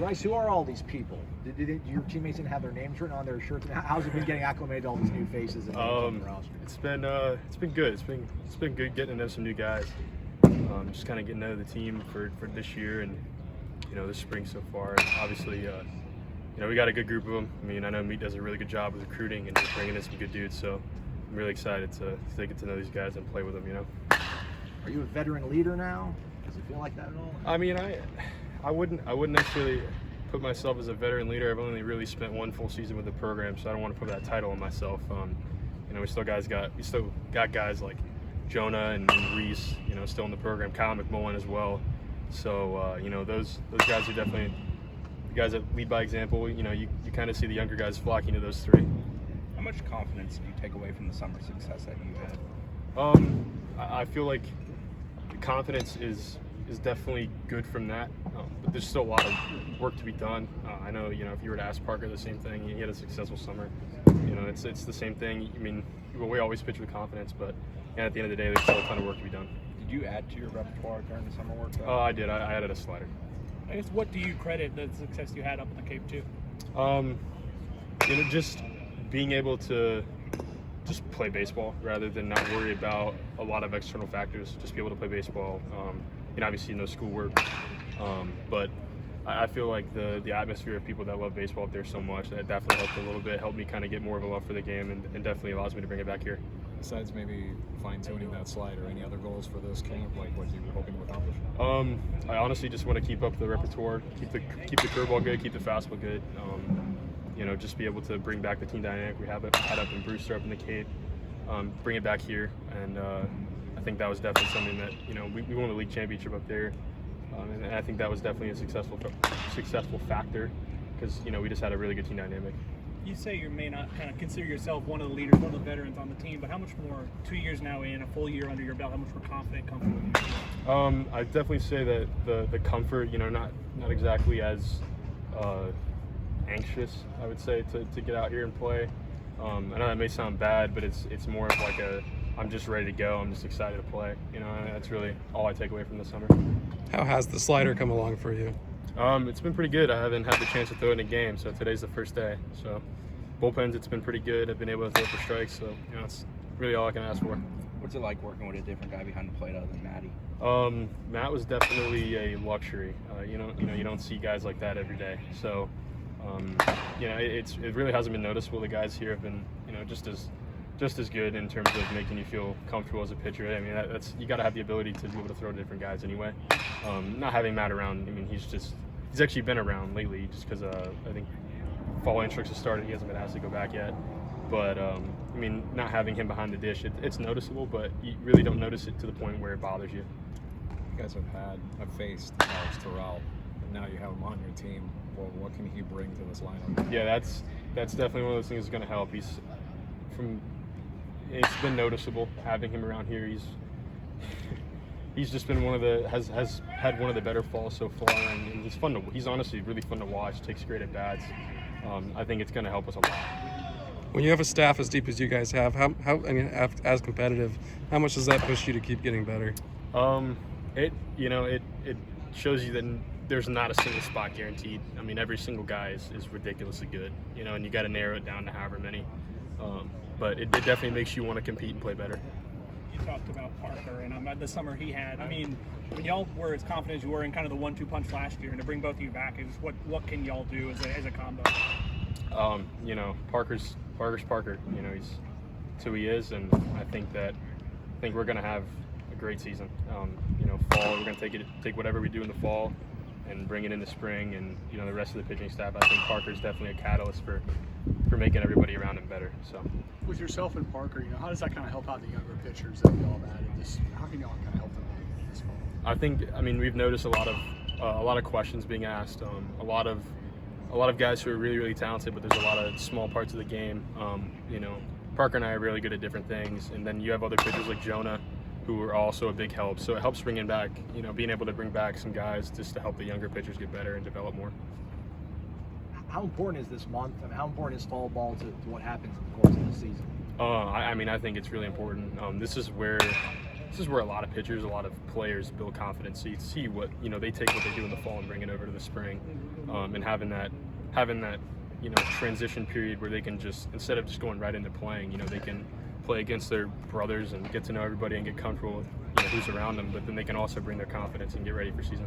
Bryce, who are all these people? Did your teammates didn't have their names written on their shirts? And how's it been getting acclimated to all these new faces and names on the roster? It's been good. It's been good getting to know some new guys. Just kind of getting to know the team for this year and this spring so far. And obviously, we got a good group of them. I mean, I know Meat does a really good job with recruiting and just bringing in some good dudes. So I'm really excited to get to know these guys and play with them. Are you a veteran leader now? Does it feel like that at all? I mean, I wouldn't necessarily put myself as a veteran leader. I've only really spent one full season with the program, so I don't want to put that title on myself. We still got guys like Jonah and Reese, still in the program. Kyle McMullen as well. So those guys are definitely the guys that lead by example. You kind of see the younger guys flocking to those three. How much confidence do you take away from the summer success that you had? I feel like the confidence is definitely good from that, but there's still a lot of work to be done. I know, if you were to ask Parker the same thing, he had a successful summer. It's the same thing. I mean, we always pitch with confidence, but at the end of the day, there's still a ton of work to be done. Did you add to your repertoire during the summer work? I did. I added a slider. I guess, what do you credit the success you had up in the Cape to? Just being able to just play baseball rather than not worry about a lot of external factors. Just be able to play baseball. Obviously no schoolwork, but I feel like the atmosphere of people that love baseball up there so much, that definitely helped a little bit, helped me kind of get more of a love for the game, and definitely allows me to bring it back here. Besides maybe fine-tuning that slider, any other goals for this camp, like what you were hoping to accomplish? I honestly just want to keep up the repertoire, keep the curveball good, keep the fastball good. Just be able to bring back the team dynamic we had up in Brewster, up in the Cape, bring it back here, and I think that was definitely something that we won the league championship up there, and I think that was definitely a successful factor because we just had a really good team dynamic. You say you may not kind of consider yourself one of the leaders, one of the veterans on the team, but how much more, 2 years now in, a full year under your belt, how much more confident, comfortable? I definitely say that the comfort, not exactly as anxious, I would say, to get out here and play. I know that may sound bad, but it's more of like I'm just ready to go. I'm just excited to play. That's really all I take away from the summer. How has the slider come along for you? It's been pretty good. I haven't had the chance to throw it in a game, so today's the first day. So bullpens, it's been pretty good. I've been able to throw for strikes, so it's really all I can ask for. What's it like working with a different guy behind the plate other than Matty? Matt was definitely a luxury. You don't see guys like that every day. So it really hasn't been noticeable. The guys here have been just as good in terms of making you feel comfortable as a pitcher. I mean, that's you got to have the ability to be able to throw to different guys anyway. Not having Matt around, I mean, he's actually been around lately just because I think fall instructs have started. He hasn't been asked to go back yet. But, not having him behind the dish, it's noticeable, but you really don't notice it to the point where it bothers you. You guys have faced Alex Terrell, and now you have him on your team. Well, what can he bring to this lineup? Yeah, that's definitely one of those things that's going to help. It's been noticeable having him around here. He's just been has had one of the better falls so far, and he's honestly really fun to watch. Takes great at bats. I think it's going to help us a lot. When you have a staff as deep as you guys have, as competitive, how much does that push you to keep getting better? It shows you that there's not a single spot guaranteed. I mean, every single guy is ridiculously good, and you got to narrow it down to however many. But it definitely makes you want to compete and play better. You talked about Parker and the summer he had. I mean, when y'all were as confident as you were in kind of the 1-2 punch last year, and to bring both of you back, what can y'all do as a combo? Parker's Parker. It's who he is, and I think we're gonna have a great season. Fall, we're gonna take whatever we do in the fall and bring it in the spring, and the rest of the pitching staff. I think Parker's definitely a catalyst for making everybody around him better. So, with yourself and Parker, how does that kind of help out the younger pitchers that y'all have added? How can y'all kind of help them this fall? We've noticed a lot of questions being asked. A lot of guys who are really, really talented, but there's a lot of small parts of the game. Parker and I are really good at different things, and then you have other pitchers like Jonah, who are also a big help. So it helps bringing back, being able to bring back some guys just to help the younger pitchers get better and develop more. How important is this month? How important is fall ball to what happens in the course of the season? I think it's really important. This is where this is where a lot of pitchers, a lot of players build confidence. So you see what, you know, they take what they do in the fall and bring it over to the spring, and having that you know, transition period where they can just, instead of just going right into playing, you know, they can play against their brothers and get to know everybody and get comfortable with, you know, who's around them, but then they can also bring their confidence and get ready for season.